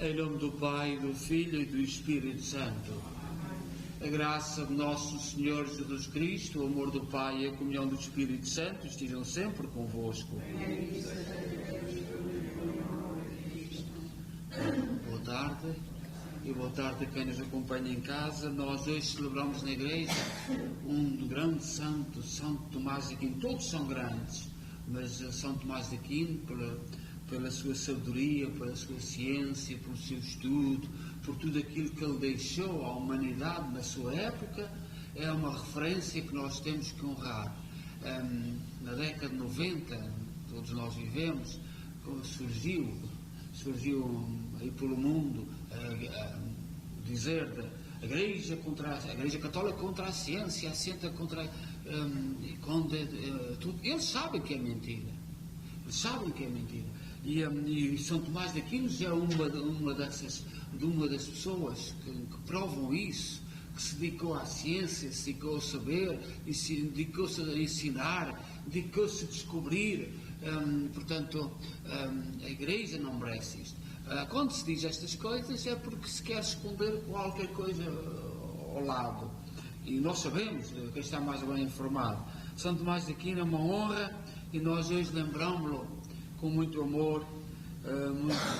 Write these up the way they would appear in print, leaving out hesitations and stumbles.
Em nome do Pai, do Filho e do Espírito Santo. A graça de nosso Senhor Jesus Cristo, o amor do Pai e a comunhão do Espírito Santo estejam sempre convosco. Boa tarde e boa tarde a quem nos acompanha em casa. Nós hoje celebramos na igreja um grande santo, São Tomás de Aquino. Todos são grandes, mas São Tomás de Aquino, pela sua sabedoria, pela sua ciência, pelo seu estudo, por tudo aquilo que ele deixou à humanidade na sua época, é uma referência que nós temos que honrar. Na década de 90, todos nós vivemos, surgiu aí pelo mundo dizer a Igreja Católica contra a ciência, a ciência contra tudo. Eles sabem que é mentira. E São Tomás de Aquino é uma das pessoas que provam isso, que se dedicou à ciência, se dedicou a saber, dedicou-se a ensinar, dedicou-se a descobrir. Portanto, a Igreja não merece isto. Quando se diz estas coisas é porque se quer esconder qualquer coisa ao lado. E nós sabemos, quem está mais bem informado, São Tomás de Aquino é uma honra e nós hoje lembramos-lo com muito amor,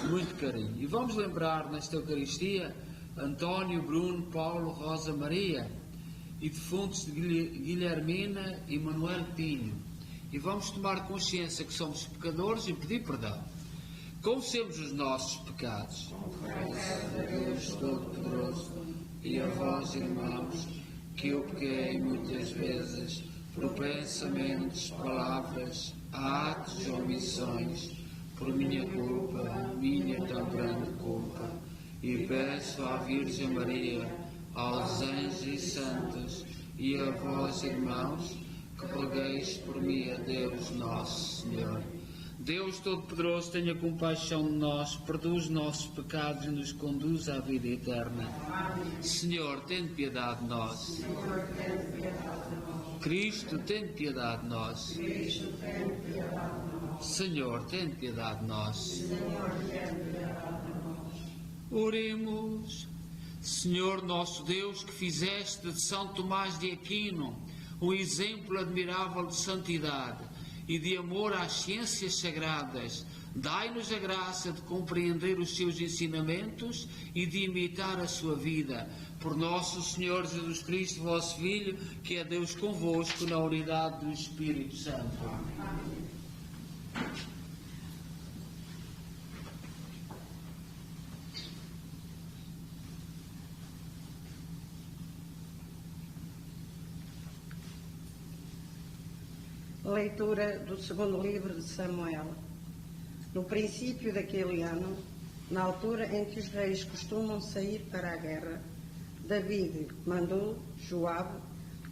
muito carinho. E vamos lembrar nesta Eucaristia António, Bruno, Paulo, Rosa, Maria e defuntos de Guilhermina e Manuel Pinho. E vamos tomar consciência que somos pecadores e pedir perdão. Confessemos os nossos pecados. Confesso a Deus Todo-Poderoso e a vós, irmãos, que eu pequei muitas vezes por pensamentos, palavras, atos ou omissões, por minha culpa, minha tão grande culpa, e peço à Virgem Maria, aos anjos e santos, e a vós, irmãos, que rogueis por mim a Deus Nosso Senhor. Deus Todo-Poderoso, tenha compaixão de nós, perdoa os nossos pecados e nos conduz à vida eterna. Senhor, tem piedade de nós. Cristo, tem piedade de nós. Senhor, tem piedade de nós. Oremos. Senhor nosso Deus, que fizeste de São Tomás de Aquino um exemplo admirável de santidade e de amor às ciências sagradas, dai-nos a graça de compreender os seus ensinamentos e de imitar a sua vida. Por nosso Senhor Jesus Cristo, vosso Filho, que é Deus convosco, na unidade do Espírito Santo. Leitura do segundo livro de Samuel. No princípio daquele ano, na altura em que os reis costumam sair para a guerra, David mandou Joabe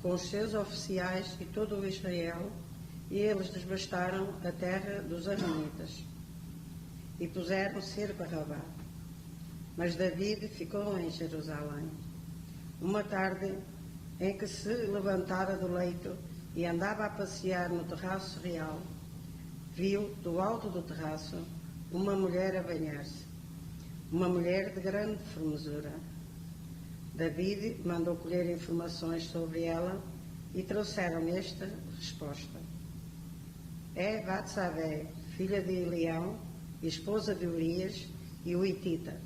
com os seus oficiais e todo o Israel, e eles desbastaram a terra dos Amonitas e puseram cerco a Rabá. Mas David ficou em Jerusalém. Uma tarde em que se levantara do leito e andava a passear no terraço real, viu do alto do terraço uma mulher a banhar-se, uma mulher de grande formosura. David mandou colher informações sobre ela e trouxeram esta resposta: é Batsabé, filha de Elião, esposa de Urias e o Hitita.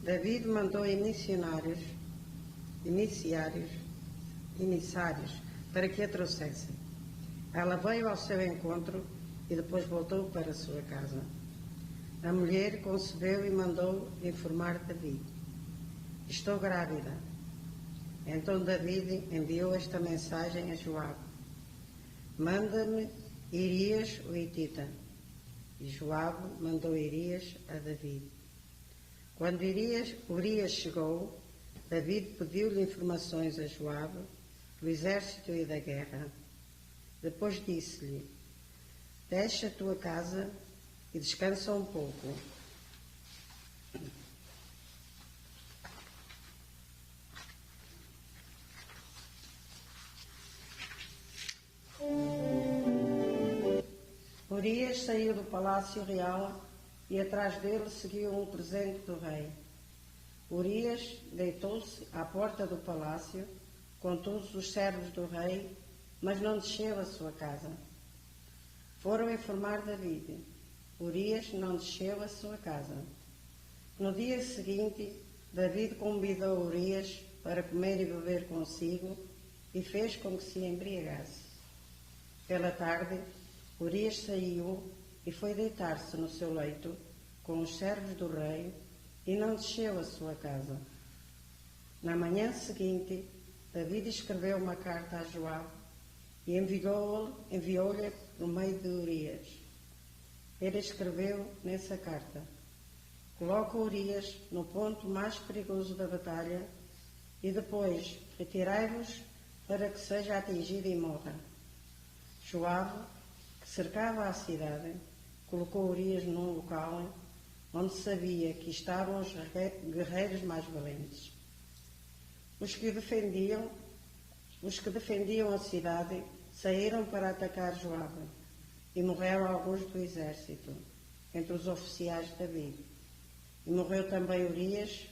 David mandou emissários para que a trouxessem. Ela veio ao seu encontro e depois voltou para a sua casa. A mulher concebeu e mandou informar David: estou grávida. Então David enviou esta mensagem a Joabe: manda-me Irias o Hitita. E Joabe mandou Irias a David. Quando Urias chegou, David pediu-lhe informações a Joabe do exército e da guerra. Depois disse-lhe: deixa a tua casa e descansa um pouco. Urias saiu do palácio real e atrás dele seguiu um presente do rei. Urias deitou-se à porta do palácio com todos os servos do rei, mas não desceu à sua casa. Foram informar David. Urias não desceu à sua casa. No dia seguinte, David convidou Urias para comer e beber consigo e fez com que se embriagasse. Pela tarde, Urias saiu e foi deitar-se no seu leito com os servos do rei e não desceu à sua casa. Na manhã seguinte, David escreveu uma carta a Joabe e enviou-lhe por meio de Urias. Ele escreveu nessa carta: coloca Urias no ponto mais perigoso da batalha e depois retirai-vos para que seja atingido e morra. Joabe, que cercava a cidade, colocou Urias num local onde sabia que estavam os guerreiros mais valentes. Os que defendiam a cidade saíram para atacar Joabe, e morreram alguns do exército, entre os oficiais de David. E morreu também Urias,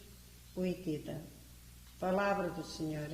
o hitita. Palavra do Senhor.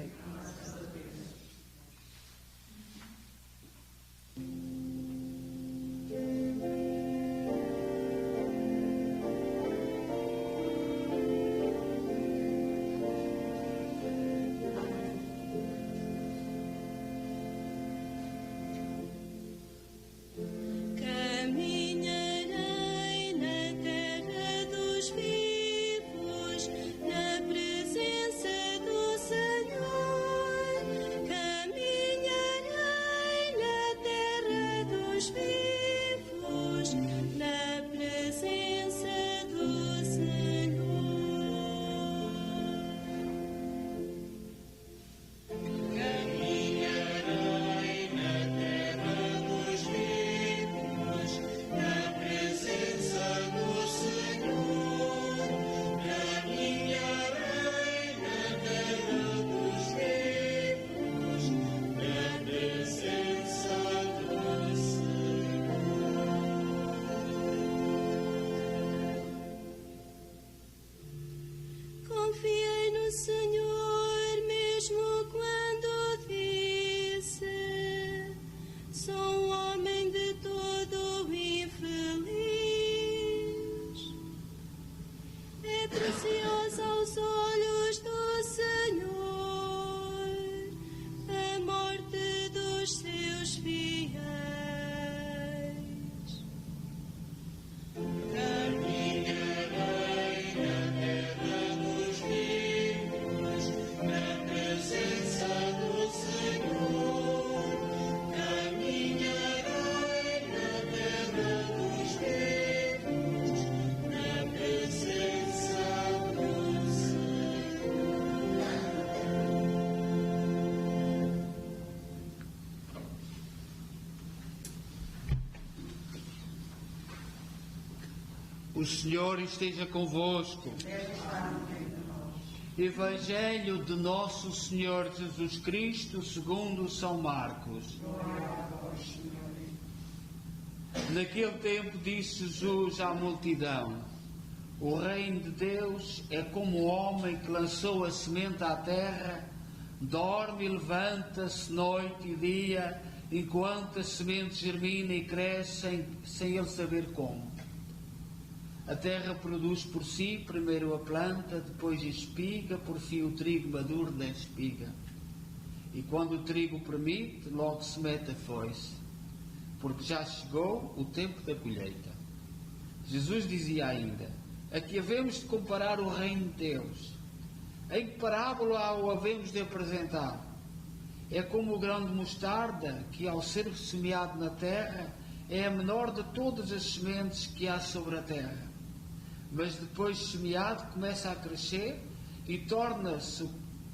O Senhor esteja convosco. Evangelho de Nosso Senhor Jesus Cristo segundo São Marcos. Naquele tempo disse Jesus à multidão: o reino de Deus é como o homem que lançou a semente à terra, dorme e levanta-se noite e dia, enquanto a semente germina e cresce sem ele saber como. A terra produz por si primeiro a planta, depois a espiga, por fim o trigo maduro da espiga. E quando o trigo permite, logo se mete a foice, porque já chegou o tempo da colheita. Jesus dizia ainda: a que havemos de comparar o reino de Deus? Em que parábola o havemos de apresentar? É como o grão de mostarda, que ao ser semeado na terra, é a menor de todas as sementes que há sobre a terra. Mas depois de semeado começa a crescer e torna-se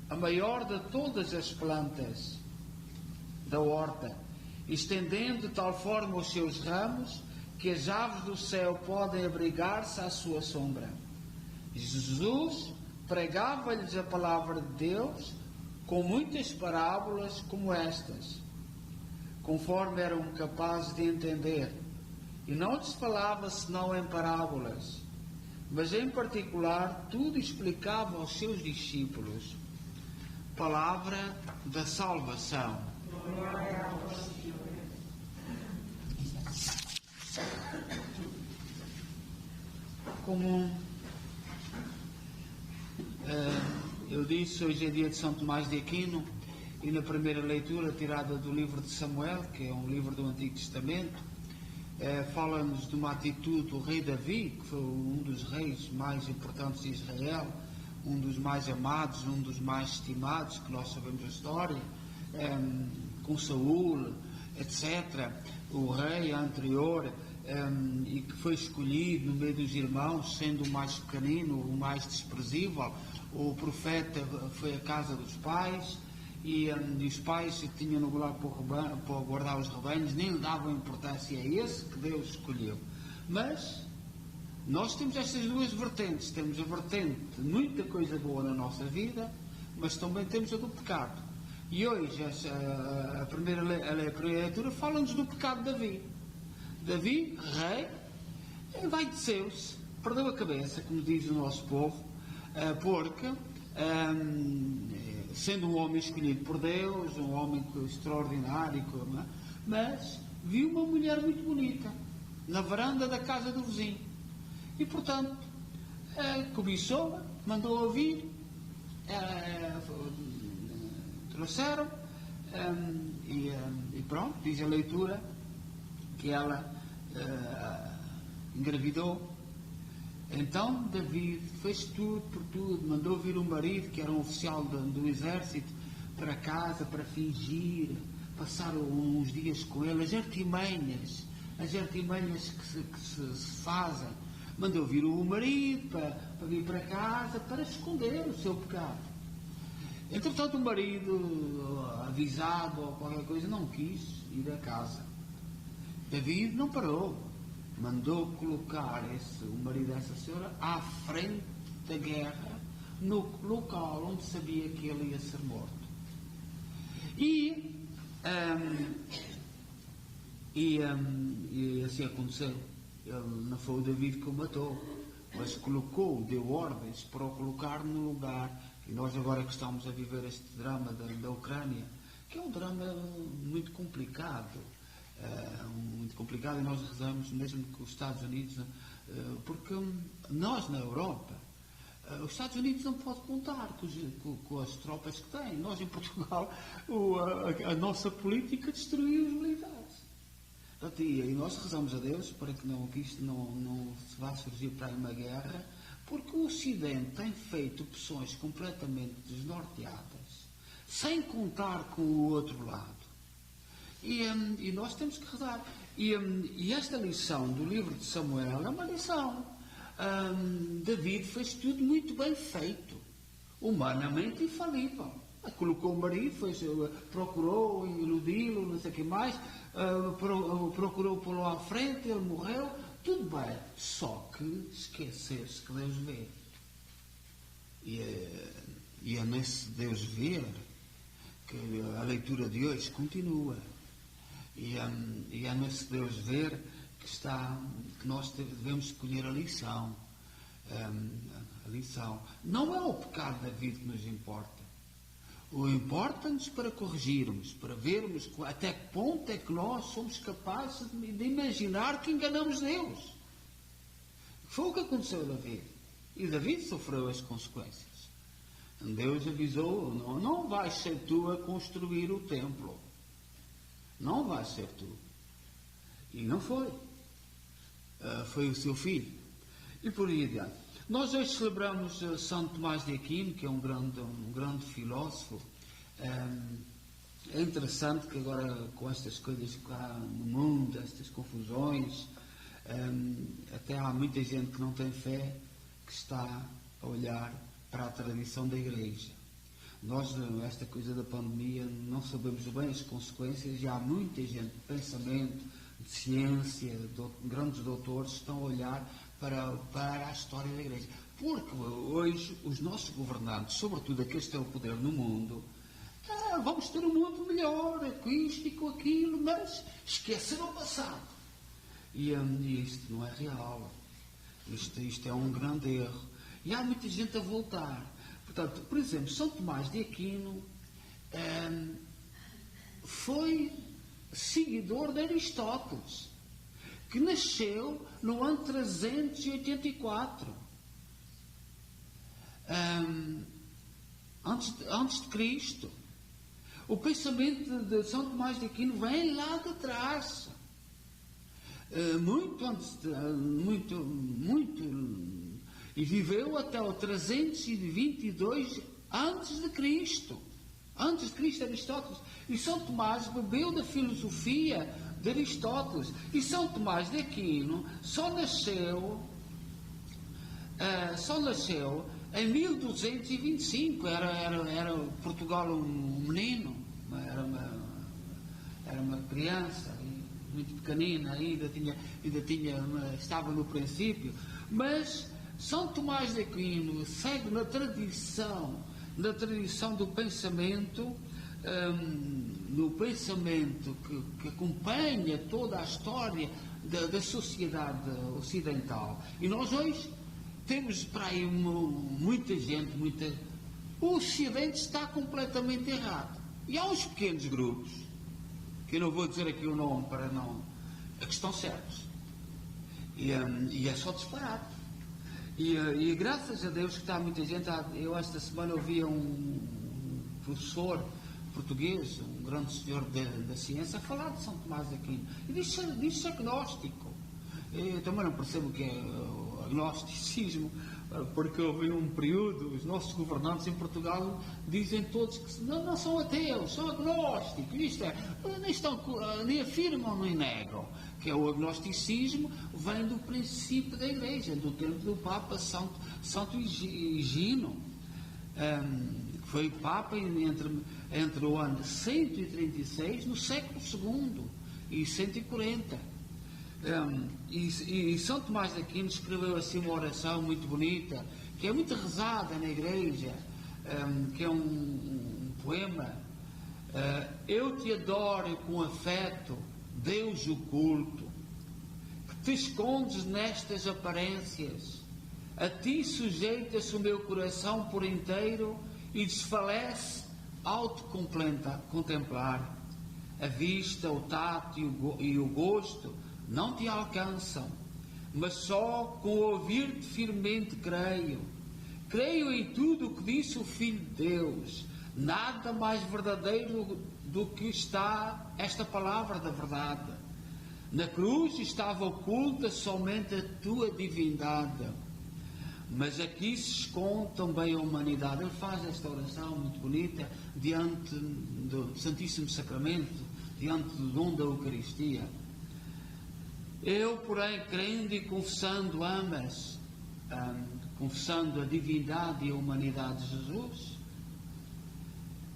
a maior de todas as plantas da horta, estendendo de tal forma os seus ramos que as aves do céu podem abrigar-se à sua sombra. Jesus pregava-lhes a palavra de Deus com muitas parábolas como estas, conforme eram capazes de entender. E não lhes falava senão em parábolas, mas em particular tudo explicava aos seus discípulos. Palavra da salvação. Como eu disse, hoje é dia de São Tomás de Aquino, e na primeira leitura tirada do livro de Samuel, que é um livro do Antigo Testamento, fala-nos de uma atitude do rei Davi, que foi um dos reis mais importantes de Israel, um dos mais amados, um dos mais estimados, que nós sabemos a história, com Saúl, etc., o rei anterior, e que foi escolhido no meio dos irmãos, sendo o mais pequenino, o mais desprezível. O profeta foi à casa dos pais, e os pais tinham no lugar para guardar os rebanhos, nem lhe davam importância a esse que Deus escolheu. Mas nós temos estas duas vertentes. Temos a vertente de muita coisa boa na nossa vida, mas também temos a do pecado. E hoje a primeira leitura fala-nos do pecado de Davi. Davi, rei, envaideceu-se, perdeu a cabeça, como diz o nosso povo, porque, sendo um homem escolhido por Deus, um homem extraordinário, mas viu uma mulher muito bonita na varanda da casa do vizinho. E, portanto, cobiçou-a, mandou-a vir, trouxeram, e pronto, diz a leitura que ela engravidou. Então Davi fez tudo por tudo, mandou vir o marido, que era um oficial do exército, para casa para fingir, passar uns dias com ele, as artimanhas que se fazem. Mandou vir o marido para vir para casa para esconder o seu pecado. Entretanto, o marido, avisado ou qualquer coisa, não quis ir a casa. Davi não parou, mandou colocar o marido dessa senhora à frente da guerra, no local onde sabia que ele ia ser morto. E assim aconteceu. Ele não foi o David que o matou, mas deu ordens para o colocar no lugar. E nós agora que estamos a viver este drama da Ucrânia, que é um drama muito complicado, e nós rezamos mesmo que os Estados Unidos, porque nós na Europa, os Estados Unidos não podem contar com as tropas que têm. Nós em Portugal, a nossa política destruiu os militares. E nós rezamos a Deus para que isto não se vá surgir para aí uma guerra, porque o Ocidente tem feito opções completamente desnorteadas, sem contar com o outro lado. E nós temos que rezar. E esta lição do livro de Samuel é uma lição. David fez tudo muito bem feito, humanamente infalível. Colocou o marido, procurou iludi-lo, não sei o que mais, procurou pô-lo à frente, ele morreu, tudo bem. Só que esquecer-se que Deus vê. E é nesse Deus ver que a leitura de hoje continua. E é nesse Deus ver que nós devemos escolher a lição. A lição. Não é o pecado da vida que nos importa. O importa-nos para corrigirmos, para vermos até que ponto é que nós somos capazes de imaginar que enganamos Deus. Foi o que aconteceu a David. E David sofreu as consequências. Deus avisou, não vais ser tu a construir o templo. Não vais ser tu. E não foi. Foi o seu filho. E por aí adiante. Nós hoje celebramos São Tomás de Aquino, que é um grande filósofo. É interessante que agora, com estas coisas que há no mundo, estas confusões, até há muita gente que não tem fé, que está a olhar para a tradição da Igreja. Nós, esta coisa da pandemia, não sabemos bem as consequências, e há muita gente de pensamento, de ciência, grandes doutores, que estão a olhar para a história da Igreja. Porque hoje os nossos governantes, sobretudo aqueles que têm o poder no mundo, vamos ter um mundo melhor, com isto e com aquilo, mas esqueceram o passado. E isto não é real. Isto é um grande erro. E há muita gente a voltar. Portanto, por exemplo, São Tomás de Aquino foi seguidor de Aristóteles, que nasceu no ano 384 antes de Cristo. O pensamento de São Tomás de Aquino vem lá de trás, muito antes, e viveu até o 322 antes de Cristo. Antes de Cristo, Aristóteles. E São Tomás bebeu da filosofia de Aristóteles. E São Tomás de Aquino só nasceu em 1225. Era Portugal um menino, era uma criança, muito pequenina, ainda estava no princípio. Mas São Tomás de Aquino segue na tradição do pensamento, no pensamento que acompanha toda a história da sociedade ocidental. E nós hoje temos para aí muita gente, o Ocidente está completamente errado. E há uns pequenos grupos, que eu não vou dizer aqui o nome para não, que estão certos. E é só disparado. E graças a Deus que está muita gente. Eu esta semana ouvia um professor português, um grande senhor da ciência, a falar de São Tomás de Aquino. E diz-se agnóstico. Eu também não percebo o que é o agnosticismo, porque houve um período, os nossos governantes em Portugal dizem todos que não são ateus, são agnósticos. Isto é, nem afirmam nem negam. Que é o agnosticismo, vem do princípio da Igreja, do tempo do Papa Santo Higino, que foi Papa entre o ano de 136, no século II, e 140. E São Tomás de Aquino escreveu assim uma oração muito bonita, que é muito rezada na Igreja, que é um poema. Eu te adoro com afeto, Deus oculto, que te escondes nestas aparências. A ti sujeita-se o meu coração por inteiro e desfalece ao te contemplar. A vista, o tato e o gosto não te alcançam, mas só com ouvir-te firmemente creio. Creio em tudo o que disse o Filho de Deus. Nada mais verdadeiro do que está esta palavra da verdade. Na cruz estava oculta somente a tua divindade, mas aqui se esconde também a humanidade. Ele faz esta oração muito bonita diante do Santíssimo Sacramento, diante do dom da Eucaristia. Eu, porém, crendo e confessando ambas, confessando a divindade e a humanidade de Jesus,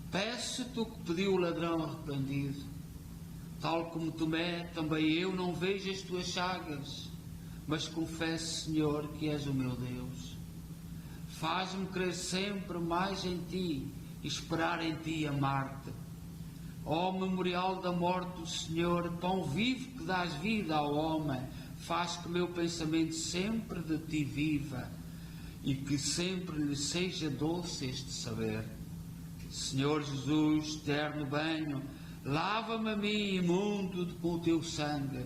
peço-te o que pediu o ladrão arrependido. Tal como Tomé, também eu não vejo as tuas chagas, mas confesso, Senhor, que és o meu Deus. Faz-me crer sempre mais em Ti e esperar em Ti e amar-te. Ó memorial da morte do Senhor, pão vivo que dás vida ao homem, faz que o meu pensamento sempre de Ti viva e que sempre lhe seja doce este saber. Senhor Jesus, eterno banho, lava-me a mim imundo com o Teu sangue,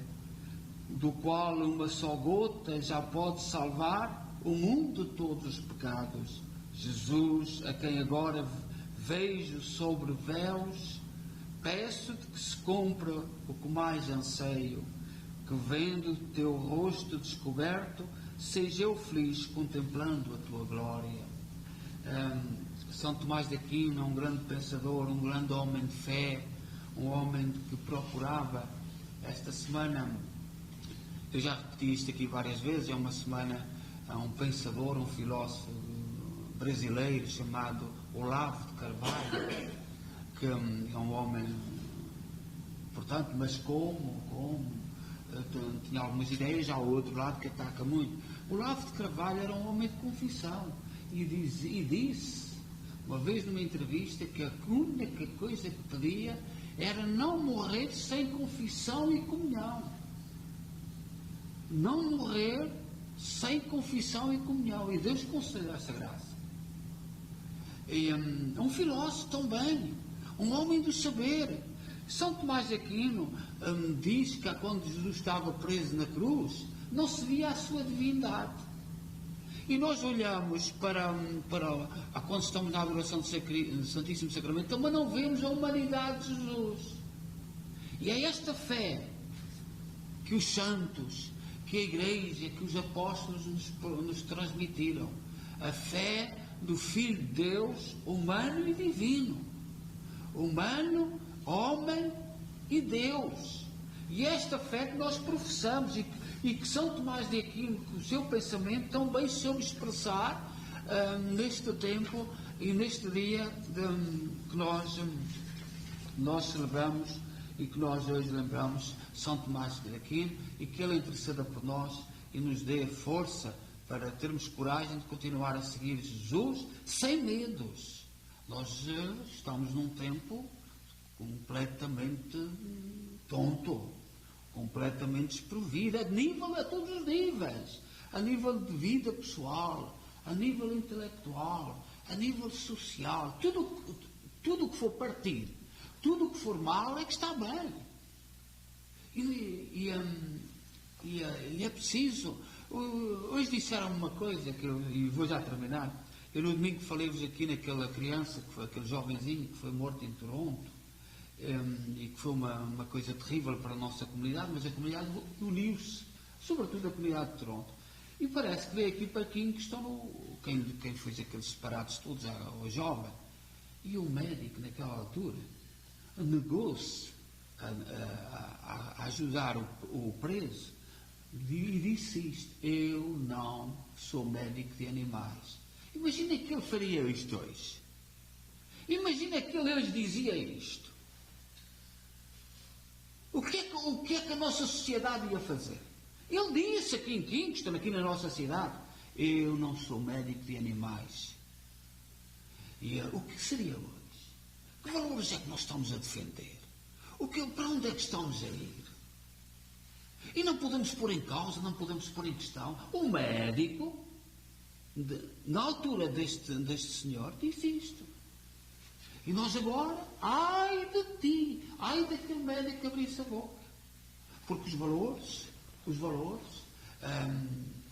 do qual uma só gota já pode salvar o mundo de todos os pecados. Jesus, a quem agora vejo sobre véus, peço-te que se cumpra o que mais anseio, que vendo o Teu rosto descoberto, seja eu feliz contemplando a Tua glória. São Tomás de Aquino é um grande pensador, um grande homem de fé, um homem que procurava. Esta semana, eu já repeti isto aqui várias vezes, é uma semana a um pensador, um filósofo brasileiro chamado Olavo de Carvalho, que é um homem, portanto, mas tinha algumas ideias, já ao outro lado que ataca muito. Olavo de Carvalho era um homem de confissão e disse uma vez numa entrevista que a única coisa que pedia era não morrer sem confissão e comunhão. não morrer sem confissão e comunhão. E Deus concedeu essa graça. E, um filósofo também, um homem do saber. São Tomás de Aquino diz que quando Jesus estava preso na cruz, não se via a sua divindade. E nós olhamos para quando estamos na adoração do Santíssimo Sacramento, mas não vemos a humanidade de Jesus. E é esta fé que os santos, que a Igreja, que os apóstolos nos transmitiram. A fé do Filho de Deus, humano e divino. Humano, homem e Deus. E esta fé que nós professamos e que São Tomás de Aquino, que o seu pensamento também soube expressar neste tempo e neste dia que nós celebramos e que nós hoje lembramos São Tomás de Aquino, e que ele interceda por nós e nos dê força para termos coragem de continuar a seguir Jesus sem medos. Nós estamos num tempo completamente tonto, completamente desprovido, a todos os níveis, a nível de vida pessoal, a nível intelectual, a nível social, tudo que for partir, tudo que for mal é que está bem. E é preciso. Hoje disseram uma coisa, e vou já terminar. Eu no domingo falei-vos aqui naquela criança, que foi aquele jovenzinho que foi morto em Toronto, e que foi uma coisa terrível para a nossa comunidade, mas a comunidade uniu-se, sobretudo a comunidade de Toronto. E parece que veio aqui para quem estão quem fez aqueles separados todos ao jovem. E o médico, naquela altura, negou-se a ajudar o preso e disse isto: eu não sou médico de animais. Imagina que ele faria isto hoje. Imagina que ele hoje dizia isto. O que é que a nossa sociedade ia fazer? Ele disse aqui em Kingston, aqui na nossa cidade: eu não sou médico de animais. E o que seria hoje? Que valores é que nós estamos a defender? Para onde é que estamos a ir? E não podemos pôr em causa, não podemos pôr em questão. O médico, na altura deste senhor, disse isto. E nós agora, ai de ti, ai daquele médico que abrisse a boca. Porque os valores,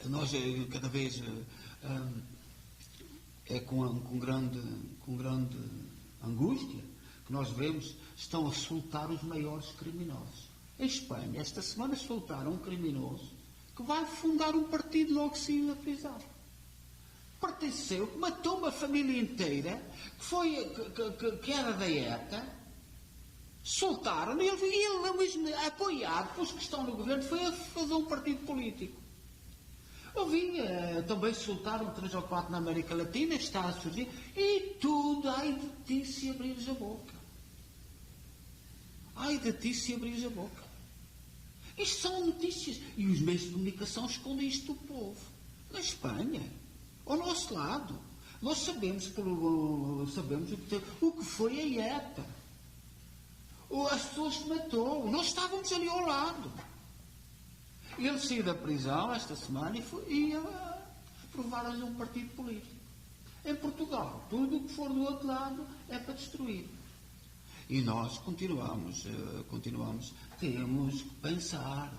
nós cada vez é com grande angústia que nós vemos, estão a soltar os maiores criminosos. Em Espanha, esta semana soltaram um criminoso que vai fundar um partido logo que saiu da prisão. Pertenceu, matou uma família inteira, que era da ETA, soltaram, e ele mesmo, apoiado pelos que estão no governo, foi a fazer um partido político. Também soltaram 3 ou 4 na América Latina, que está a surgir, e tudo, ai de ti se abrires a boca. Ai de ti se abrires a boca. Isto são notícias. E os meios de comunicação escondem isto do povo. Na Espanha, ao nosso lado, nós sabemos o que foi a ETA. As pessoas que matou. Nós estávamos ali ao lado. Ele saiu da prisão esta semana e aprovaram-lhe um partido político. Em Portugal, tudo o que for do outro lado é para destruir. E nós continuamos, temos que pensar,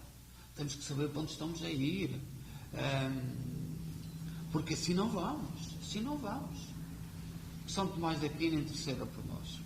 temos que saber para onde estamos a ir, porque assim não vamos. São Tomás de Aquino interceda por nós.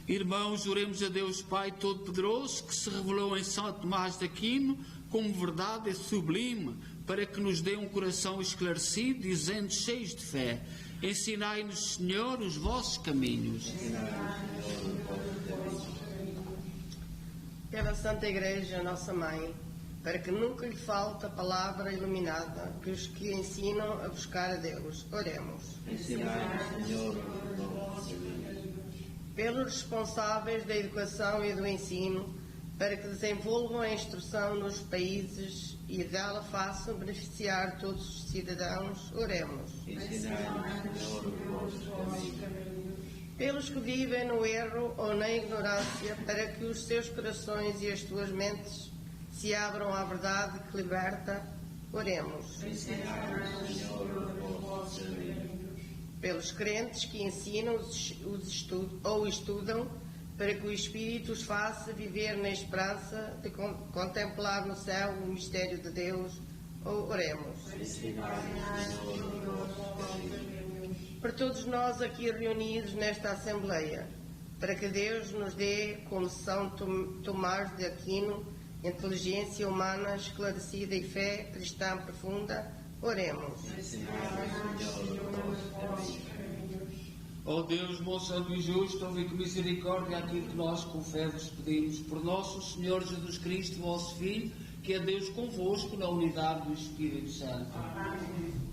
Irmãos, oremos a Deus Pai Todo-Poderoso, que se revelou em São Tomás de Aquino como verdade sublime, para que nos dê um coração esclarecido, dizendo, cheios de fé: ensinai-nos, Senhor, os vossos caminhos. Pela Santa Igreja, nossa Mãe, para que nunca lhe falte a palavra iluminada que os que ensinam a buscar a Deus. Oremos. Ensinai-nos, Senhor, pelos responsáveis da educação e do ensino, para que desenvolvam a instrução nos países e dela façam beneficiar todos os cidadãos. Oremos. Ensinai-nos, Senhor, os vossos caminhos. Pelos que vivem no erro ou na ignorância, para que os seus corações e as suas mentes se abram à verdade que liberta. Oremos. Ensinai-nos, Senhor, os vossos caminhos. Pelos crentes que ensinam ou estudam, para que o Espírito os faça viver na esperança de contemplar no céu o mistério de Deus. Oremos. Ensinai-nos, Senhor, os vossos caminhos. Por todos nós aqui reunidos nesta Assembleia, para que Deus nos dê, como São Tomás de Aquino, inteligência humana esclarecida e fé cristã profunda. Oremos. Ensinai-nos, Senhor, os vossos caminhos. Ó Deus, bom, santo e justo, ouve com misericórdia aquilo que nós com fé vos pedimos. Por nosso Senhor Jesus Cristo, vosso Filho, que é Deus convosco na unidade do Espírito Santo. Amém.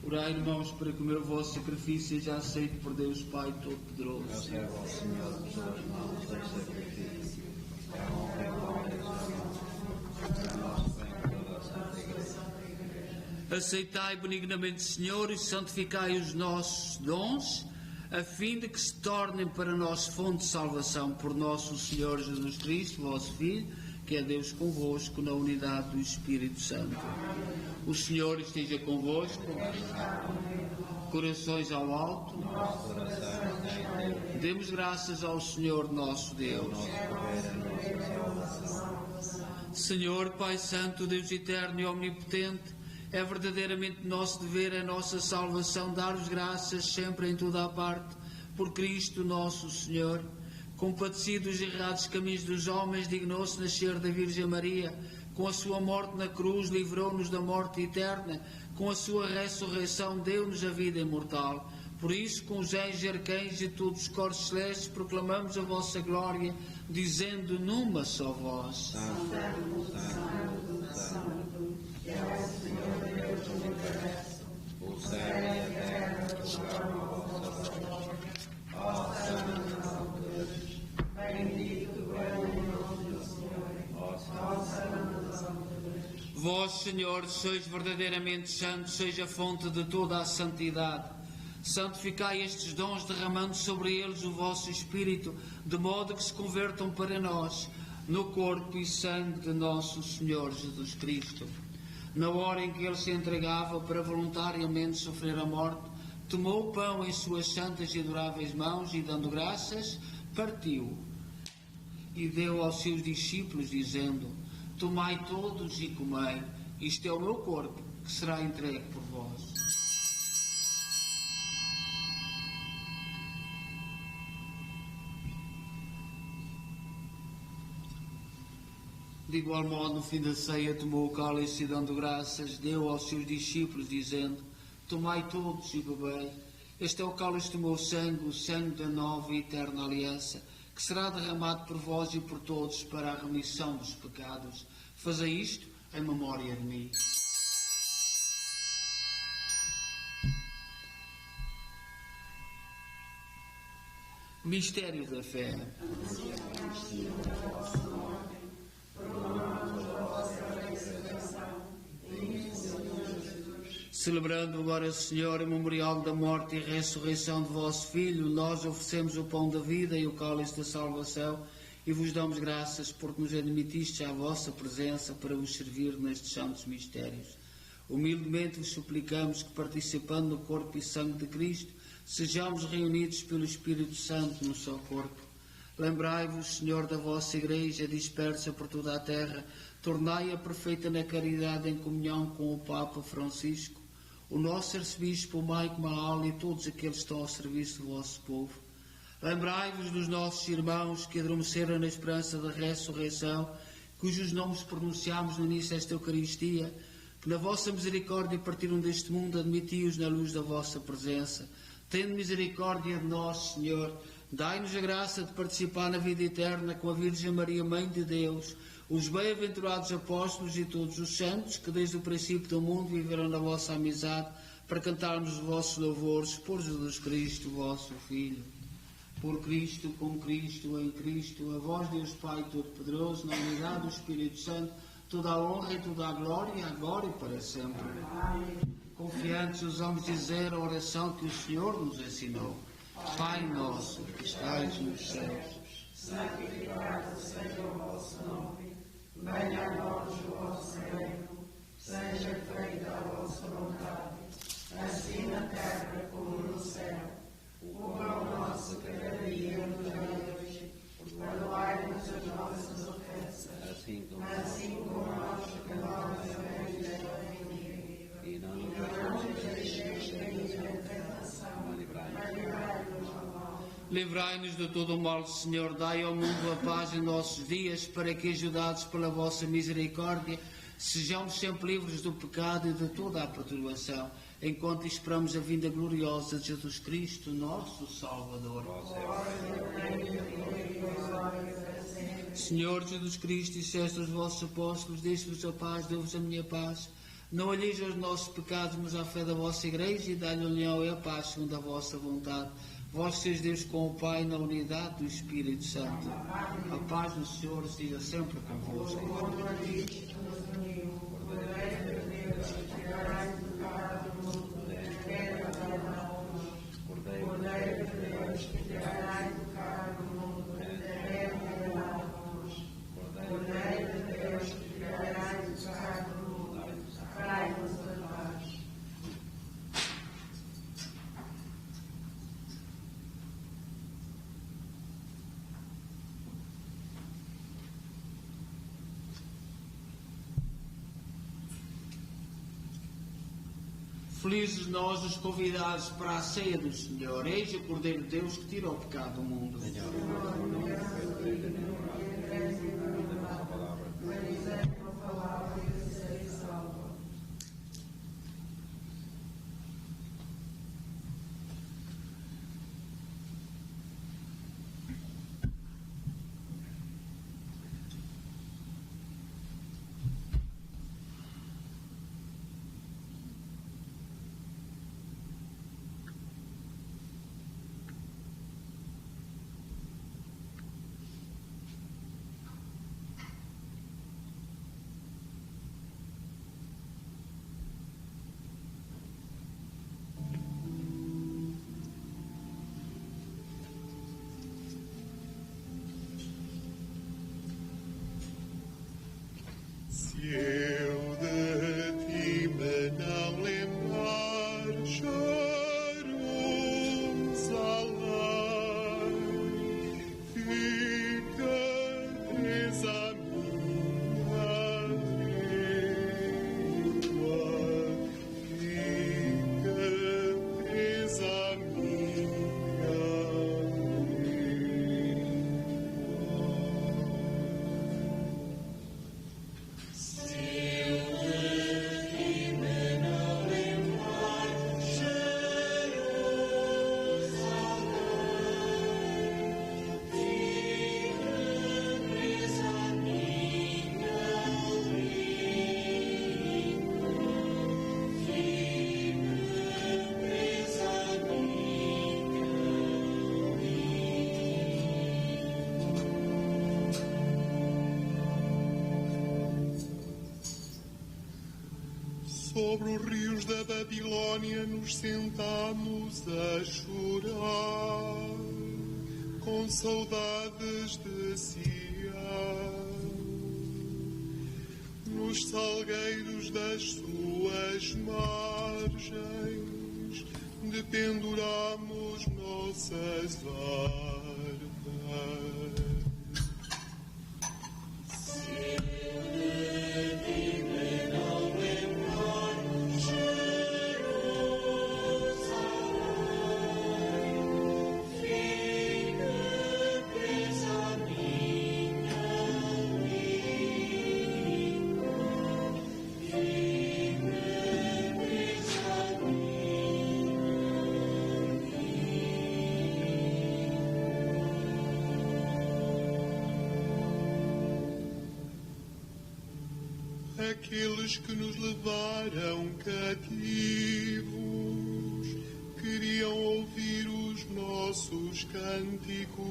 Orai, irmãos, para que o meu vosso sacrifício seja aceito por Deus Pai Todo-Poderoso. Eu servo ao Senhor de suas mãos este sacrifício. É a honra e glória de suas mãos. Para nosso bem e toda a Santa Igreja. Aceitai benignamente, Senhor, e santificai os nossos dons, a fim de que se tornem para nós fonte de salvação por nosso Senhor Jesus Cristo, vosso Filho, que é Deus convosco na unidade do Espírito Santo. O Senhor esteja convosco. Corações ao alto. Demos graças ao Senhor nosso Deus. Senhor, Pai Santo, Deus eterno e omnipotente, é verdadeiramente nosso dever, a nossa salvação, dar-vos graças sempre em toda a parte, por Cristo nosso Senhor. Compadecido dos errados caminhos dos homens, dignou-se nascer da Virgem Maria. Com a sua morte na cruz, livrou-nos da morte eterna. Com a sua ressurreição, deu-nos a vida imortal. Por isso, com os anjos e arcanjos e todos os corpos celestes, proclamamos a vossa glória, dizendo numa só voz: Santo, Santo, Santo, é o Senhor Deus do universo. O céu e a terra proclamam a vossa glória. Ó Santo Deus, bendito é o nome do Senhor. Ó Santo Deus. Vós, Senhor, sois verdadeiramente santos, seja a fonte de toda a santidade. Santificai estes dons, derramando sobre eles o vosso Espírito, de modo que se convertam para nós no corpo e sangue de nosso Senhor Jesus Cristo. Na hora em que ele se entregava para voluntariamente sofrer a morte, tomou o pão em suas santas e adoráveis mãos e, dando graças, partiu e deu aos seus discípulos, dizendo: tomai todos e comei, isto é o meu corpo, que será entregue por vós. De igual modo, no fim da ceia, tomou o cálice e, dando graças, deu aos seus discípulos, dizendo: tomai todos e bebei, este é o cálice do meu sangue, o sangue da nova e eterna aliança, que será derramado por vós e por todos para a remissão dos pecados. Fazei isto em memória de mim. Mistério da fé. Celebrando agora, Senhor, o memorial da morte e ressurreição de vosso Filho, nós oferecemos o pão da vida e o cálice da salvação e vos damos graças porque nos admitistes à vossa presença para vos servir nestes santos mistérios. Humildemente vos suplicamos que, participando no corpo e sangue de Cristo, sejamos reunidos pelo Espírito Santo no seu corpo. Lembrai-vos, Senhor, da vossa Igreja dispersa por toda a terra, tornai-a perfeita na caridade em comunhão com o Papa Francisco, o nosso arcebispo Maico Maal e todos aqueles que estão ao serviço do vosso povo. Lembrai-vos dos nossos irmãos que adormeceram na esperança da ressurreição, cujos nomes pronunciámos no início desta Eucaristia, que na vossa misericórdia partiram deste mundo, admiti-os na luz da vossa presença. Tende misericórdia de nós, Senhor. Dai-nos a graça de participar na vida eterna com a Virgem Maria, Mãe de Deus, os bem-aventurados apóstolos e todos os santos que desde o princípio do mundo viveram na vossa amizade, para cantarmos os vossos louvores por Jesus Cristo, vosso Filho. Por Cristo, com Cristo, em Cristo, a vós, Deus Pai Todo-Poderoso, na unidade do Espírito Santo, toda a honra e toda a glória, agora e para sempre. Confiantes, ousamos dizer a oração que o Senhor nos ensinou. Pai nosso, que estais nos céus, santificado seja o vosso nome, venha a nós o vosso reino, seja feita a vossa vontade, assim na terra como no céu. O pão nosso cada dia nos dai hoje, perdoai-nos as nossas ofensas, assim como nós perdoamos a quem nos ofende, e não nos deixeis cair em tentação, mas livrai-nos do mal. Livrai-nos de todo o mal, Senhor. Dai ao mundo a paz em nossos dias, para que, ajudados pela vossa misericórdia, sejamos sempre livres do pecado e de toda a perturbação, enquanto esperamos a vinda gloriosa de Jesus Cristo, nosso Salvador. Senhor Jesus Cristo, disseste aos vossos apóstolos: deixe-vos a paz, dou-vos a minha paz. Não olheis aos nossos pecados, mas à fé da vossa Igreja, e dai-lhe a união e a paz segundo a vossa vontade. Vós sois Deus com o Pai, na unidade do Espírito Santo. A paz do Senhor esteja sempre convosco. Felizes nós os convidados para a ceia do Senhor. Eis o Cordeiro de Deus que tira o pecado do mundo. sobre os rios da Babilônia nos sentamos a chorar, com saudades de Sião. Nos salgueiros das suas margens dependuramos nossas harpas. Aqueles que nos levaram cativos queriam ouvir os nossos cânticos,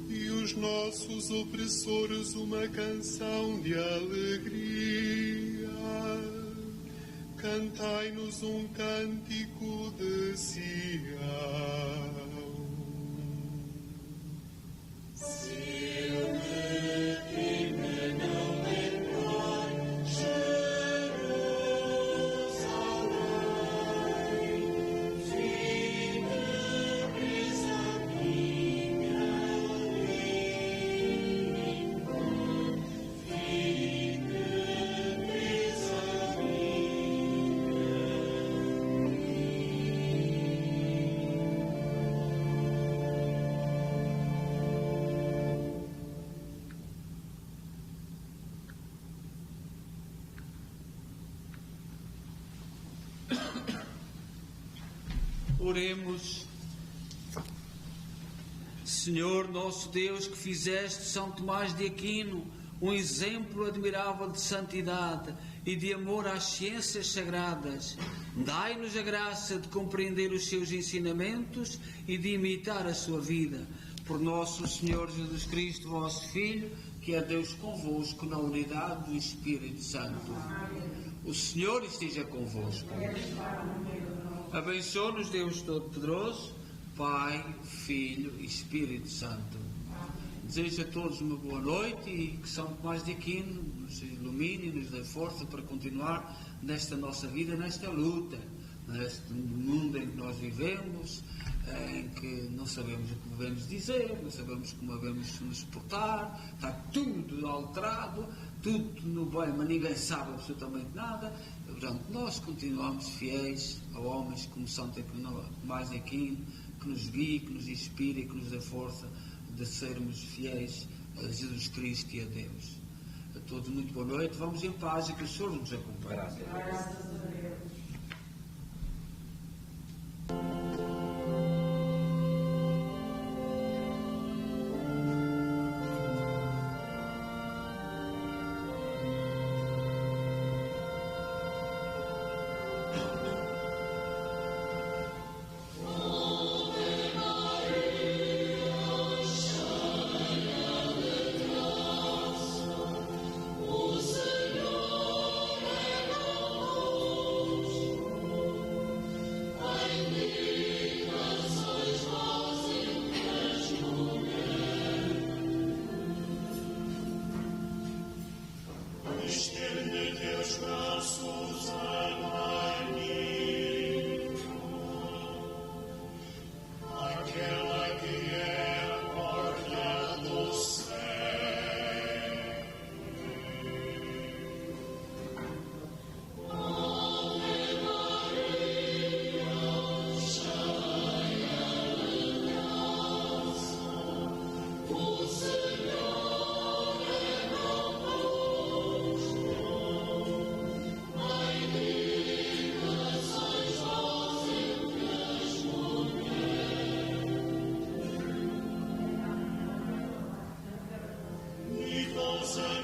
e os nossos opressores uma canção de alegria. Cantai-nos um cântico de Sião. Oremos. Senhor nosso Deus, que fizeste São Tomás de Aquino um exemplo admirável de santidade e de amor às ciências sagradas, dai-nos a graça de compreender os seus ensinamentos e de imitar a sua vida. Por nosso Senhor Jesus Cristo, vosso Filho, que é Deus convosco na unidade do Espírito Santo. O Senhor esteja convosco. Abençoe-nos Deus Todo-Poderoso, Pai, Filho e Espírito Santo. Desejo a todos uma boa noite e que São Tomás de Aquino nos ilumine e nos dê força para continuar nesta nossa vida, nesta luta, neste mundo em que nós vivemos, em que não sabemos o que devemos dizer, não sabemos como devemos nos portar, está tudo alterado, tudo no bem, mas ninguém sabe absolutamente nada. Portanto, nós continuamos fiéis a homens como São Tomás de Aquino, que nos guie, que nos inspire e que nos dê força de sermos fiéis a Jesus Cristo e a Deus. A todos muito boa noite, vamos em paz e que o Senhor nos acompanhe. Graças a Deus.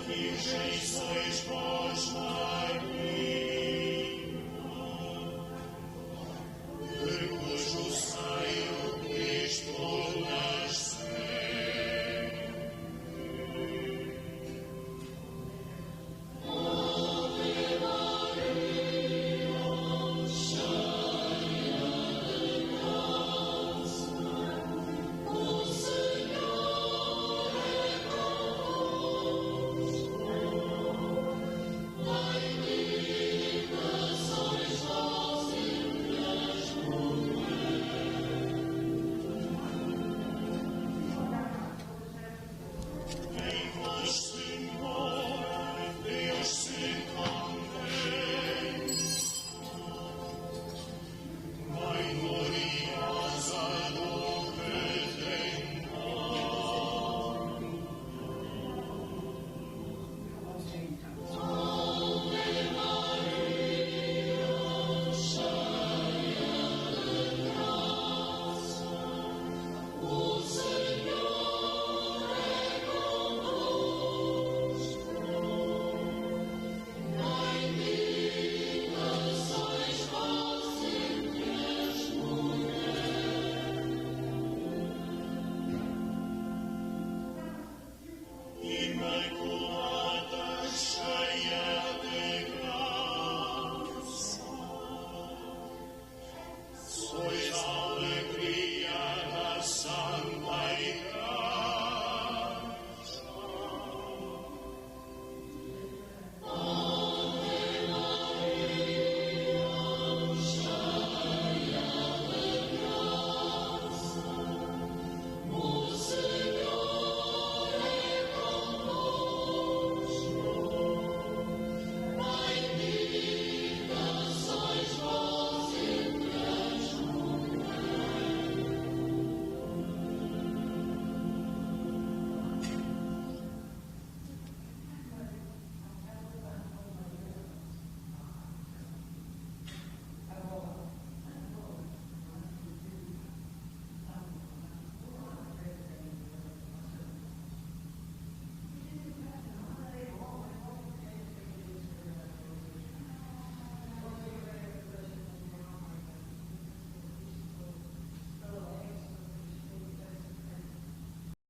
Virgens sois vós.